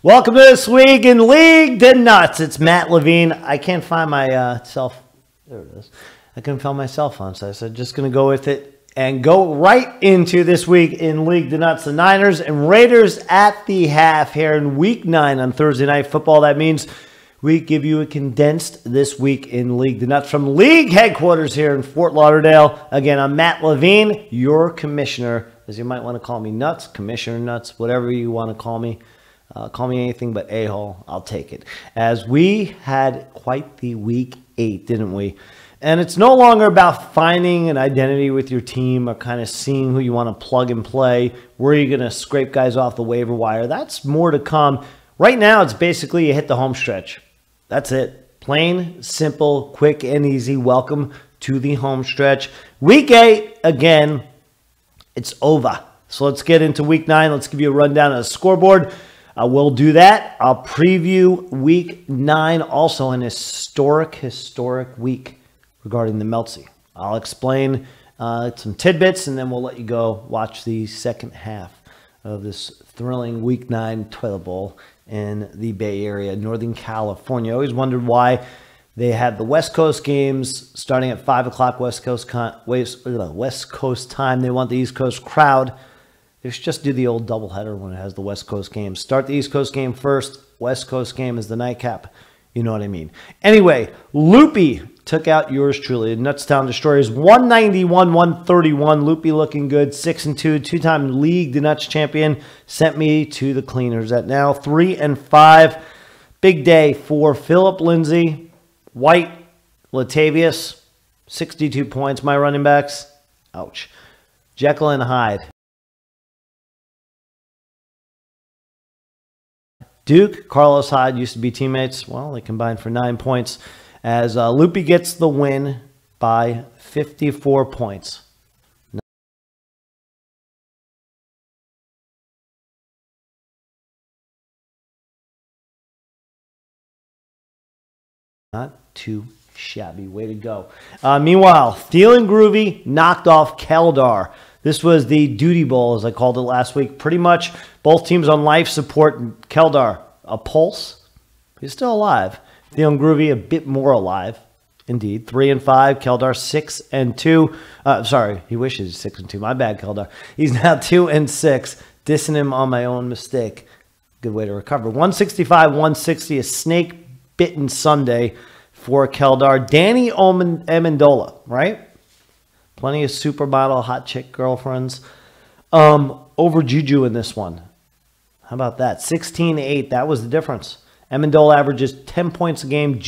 Welcome to This Week in League De Nutz. It's Matt Levine. I can't find my there it is. I couldn't find my cell phone, so I said just going to go with it and go right into This Week in League De Nutz. The Niners and Raiders at the half here in Week 9 on Thursday Night Football. That means we give you a condensed This Week in League De Nutz from league headquarters here in Fort Lauderdale. Again, I'm Matt Levine, your commissioner, as you might want to call me Nuts, Commissioner Nuts, whatever you want to call me. Call me anything but a-hole. I'll take it. As we had quite the Week 8, didn't we? And it's no longer about finding an identity with your team or kind of seeing who you want to plug and play, where you're going to scrape guys off the waiver wire. That's more to come. Right now, it's basically you hit the home stretch. That's it. Plain, simple, quick, and easy. Welcome to the home stretch. Week 8, again, it's over. So let's get into Week 9. Let's give you a rundown of the scoreboard. We'll do that. I'll preview Week 9, also an historic week regarding the Meltzy. I'll explain some tidbits, and then we'll let you go watch the second half of this thrilling Week 9 toilet bowl in the Bay Area, Northern California. I always wondered why they had the West Coast games starting at 5 o'clock West Coast time. They want the East Coast crowd. They should just do the old doubleheader when it has the West Coast game. Start the East Coast game first. West Coast game is the nightcap. You know what I mean. Anyway, Loopy took out yours truly. The Nuttstown Destroyers, 191-131. Loopy looking good, 6-2. Two-time League De Nutz champion. Sent me to the cleaners at now 3-5. Big day for Philip Lindsay, White, Latavius, 62 points. My running backs, ouch. Jekyll and Hyde. Duke, Carlos Hyde used to be teammates. Well, they combined for 9 points as Loopy gets the win by 54 points. Not too shabby. Way to go. Meanwhile, Feeling Groovy knocked off Keldar. This was the duty bowl, as I called it last week. Pretty much both teams on life support. Keldar, a pulse. He's still alive. Feeling Groovy, a bit more alive. Indeed. 3-5. Keldar, 6-2. Sorry, he wishes 6-2. My bad, Keldar. He's now 2-6. Dissing him on my own mistake. Good way to recover. 165-160. A snake-bitten Sunday for Keldar. Danny Amendola, right? Plenty of supermodel, hot chick girlfriends. Over Juju in this one. How about that? 16-8. That was the difference. Amendola averages 10 points a game.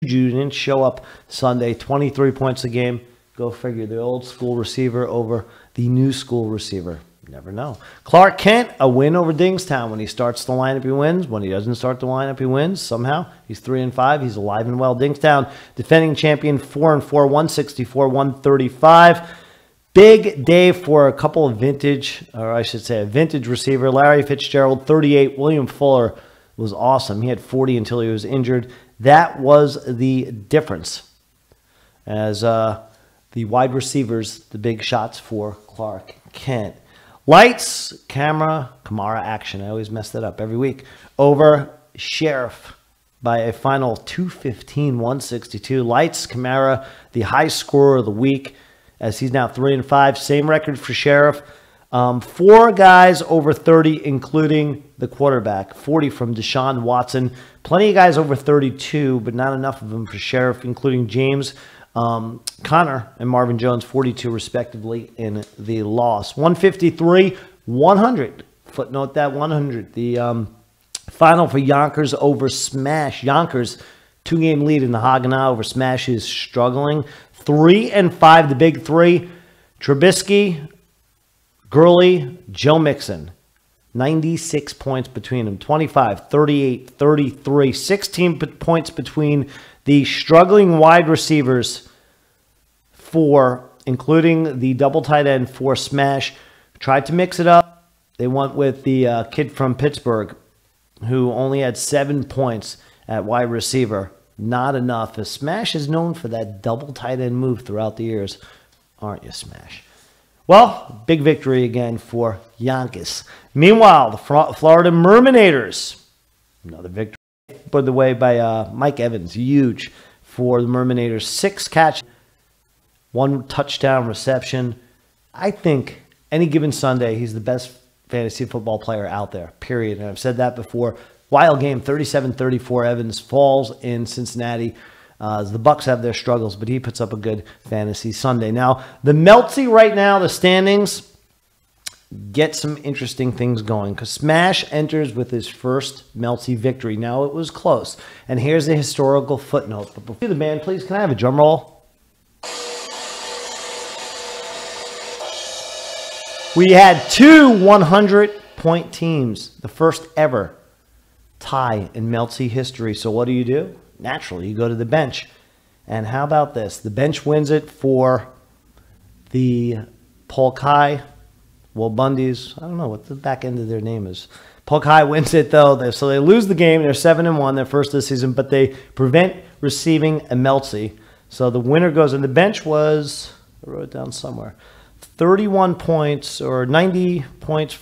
Juju didn't show up Sunday. 23 points a game. Go figure. The old school receiver over the new school receiver. You never know. Clark Kent, a win over Dingstown. When he starts the lineup, he wins. When he doesn't start the lineup, he wins. Somehow, he's 3-5. He's alive and well. Dingstown, defending champion, 4-4, 164-135. Big day for a couple of vintage, or I should say a vintage receiver. Larry Fitzgerald, 38. William Fuller was awesome. He had 40 until he was injured. That was the difference as the wide receivers, the big shots for Clark Kent. Lights, camera, Kamara action. I always mess that up every week. Over Sheriff by a final 215-162. Lights, Kamara, the high scorer of the week as he's now 3-5. Same record for Sheriff. 4 guys over 30, including the quarterback. 40 from Deshaun Watson. Plenty of guys over 32, but not enough of them for Sheriff, including James Conner and Marvin Jones, 42 respectively in the loss. 153-100. Footnote that 100. The final for Yonkers over Smash. Yonkers, 2-game lead in the Haganah over Smash is struggling. 3-5, the big three. Trubisky, Gurley, Joe Mixon. 96 points between them. 25, 38, 33. 16 points between the struggling wide receivers for, including the double tight end for Smash. Tried to mix it up. They went with the kid from Pittsburgh who only had 7 points at wide receiver. Not enough. As Smash is known for that double tight end move throughout the years. Aren't you, Smash? Well, big victory again for Yonkers. Meanwhile, the Florida Mermanators. Another victory, by the way, by Mike Evans. Huge for the Mermanators. 6 catches, 1 touchdown reception. I think any given Sunday, he's the best fantasy football player out there, period. And I've said that before. Wild game, 37-34. Evans falls in Cincinnati. The Bucs have their struggles, but he puts up a good fantasy Sunday. Now, the Meltzy right now, the standings, get some interesting things going because Smash enters with his first Meltzy victory. Now, it was close. And here's the historical footnote. But before the band, please, can I have a drum roll? We had 2 100-point teams, the first ever tie in Meltzy history. So what do? Naturally, you go to the bench. And how about this? The bench wins it for the Polk High. Well, Bundy's, I don't know what the back end of their name is. Polk High wins it, though. So they lose the game. They're 7-1, their first this season, but they prevent receiving a Meltzy. So the winner goes, and the bench was, I wrote it down somewhere, 31 points or 91 points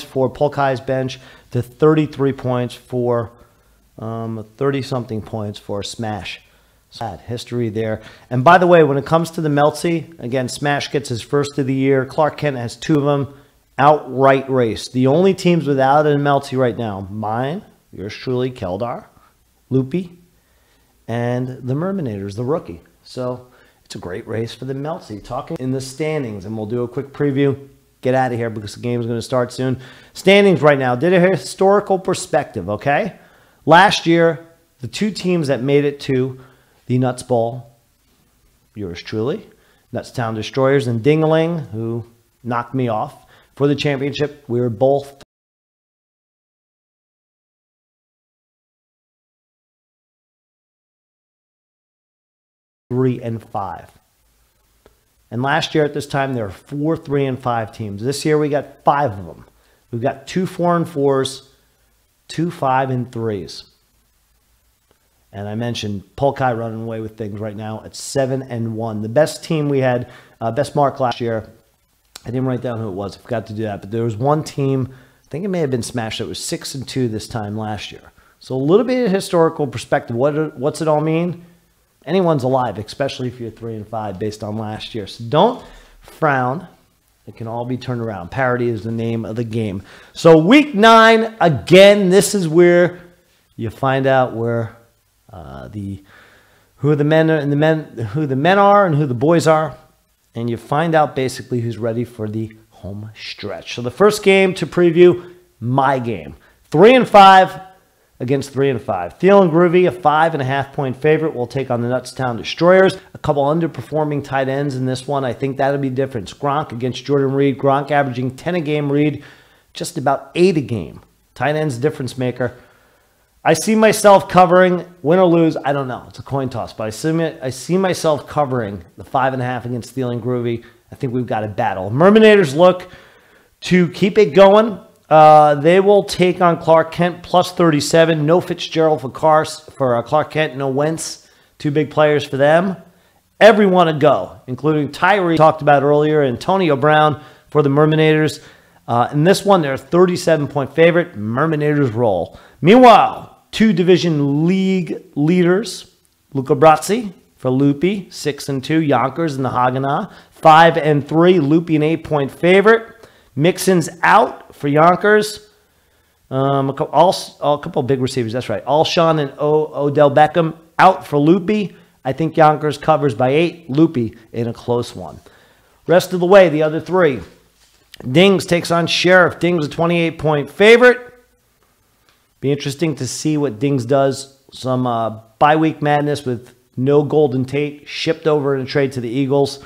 for Polk High's bench to 33 points for 30-something points for Smash. Sad history there. And by the way, when it comes to the Meltzy, again, Smash gets his first of the year. Clark Kent has 2 of them. Outright race. The only teams without a Meltzy right now, mine, yours truly, Keldar, Loopy, and the Mermanators, the rookie. So it's a great race for the Meltzy. Talking in the standings, and we'll do a quick preview. Get out of here because the game is going to start soon. Standings right now. Did a historical perspective, okay? Last year, the 2 teams that made it to the Nuts Bowl, yours truly, Nuttstown Destroyers and Dingaling, who knocked me off for the championship. We were both 3-5. And last year at this time, there were 4 3-5 teams. This year, we got 5 of them. We've got 2 4-4s, 2 5-3s. And I mentioned Polk High running away with things right now at 7-1. The best team we had, best mark last year, I didn't write down who it was. I forgot to do that. But there was one team, I think it may have been Smash, that was 6-2 this time last year. So a little bit of historical perspective. What's it all mean? Anyone's alive, especially if you're 3-5 based on last year. So don't frown. It can all be turned around. Parity is the name of the game. So week 9, again, this is where you find out where who the men are and who the men are and who the boys are, and you find out basically who's ready for the home stretch. So the first game to preview, my game, 3-5 against 3-5. Thielen Groovy, a 5.5-point favorite, will take on the Nuttstown Destroyers. A couple underperforming tight ends in this one. I think that'll be different. Gronk against Jordan Reed. Gronk averaging 10 a game. Reed just about 8 a game. Tight end's difference maker. I see myself covering, win or lose, I don't know. It's a coin toss, but I see myself covering the 5.5 against Thielen Groovy. I think we've got a battle. Mermanators look to keep it going. They will take on Clark Kent plus 37. No Fitzgerald for Clark Kent. No Wentz. 2 big players for them. Everyone a go, including Tyree, talked about earlier, Antonio Brown for the Mermanators. In this one, they're a 37-point favorite. Mermanators roll. Meanwhile, 2 division league leaders, Luca Brazzi for Loopy, 6-2. Yonkers and the Haganah, 5-3. Loopy an 8-point favorite. Mixon's out for Yonkers. A couple of big receivers, that's right. Alshon and Odell Beckham out for Loopy. I think Yonkers covers by 8. Loopy in a close one. Rest of the way, the other 3. Dings takes on Sheriff. Dings a 28-point favorite. Be interesting to see what Dings does. Some bye-week madness with no Golden Tate shipped over in a trade to the Eagles.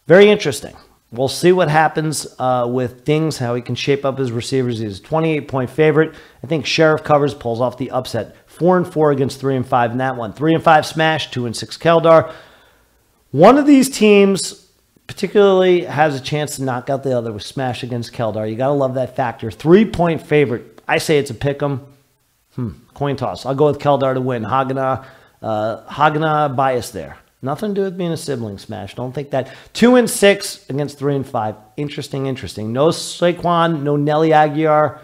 Very interesting. We'll see what happens with Dings, how he can shape up his receivers. He's a 28-point favorite. I think Sheriff covers, pulls off the upset. 4-4 against 3-5 in that one. 3-5 Smash, 2-6 Keldar. One of these teams particularly has a chance to knock out the other with Smash against Keldar. You got to love that factor. 3-point favorite. I say it's a pick 'em. Coin toss. I'll go with Keldar to win. Haganah bias there. Nothing to do with being a sibling Smash. Don't think that. 2-6 against 3-5. Interesting. No Saquon, no Nelly Aguiar.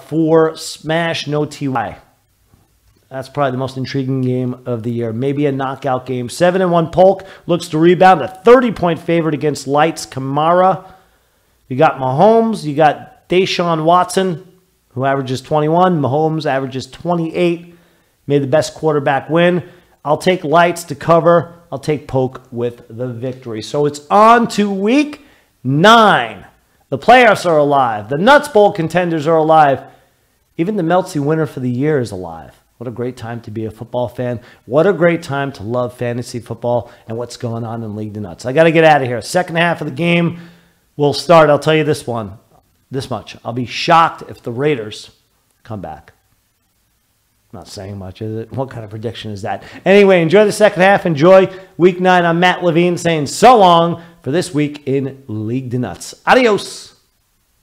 For Smash, no TY. That's probably the most intriguing game of the year. Maybe a knockout game. 7-1 Polk looks to rebound. A 30-point favorite against Lights Kamara. You got Mahomes. You got Deshaun Watson, who averages 21. Mahomes averages 28. May the best quarterback win. I'll take Lights to cover. I'll take Polk with the victory. So it's on to week 9. The playoffs are alive. The Nuts Bowl contenders are alive. Even the Meltzy winner for the year is alive. What a great time to be a football fan. What a great time to love fantasy football and what's going on in League De Nutz. I got to get out of here. Second half of the game will start. I'll tell you this much. I'll be shocked if the Raiders come back. Not saying much, is it? What kind of prediction is that? Anyway, enjoy the second half. Enjoy week 9. I'm Matt Levine saying so long for this week in League De Nutz. Adios.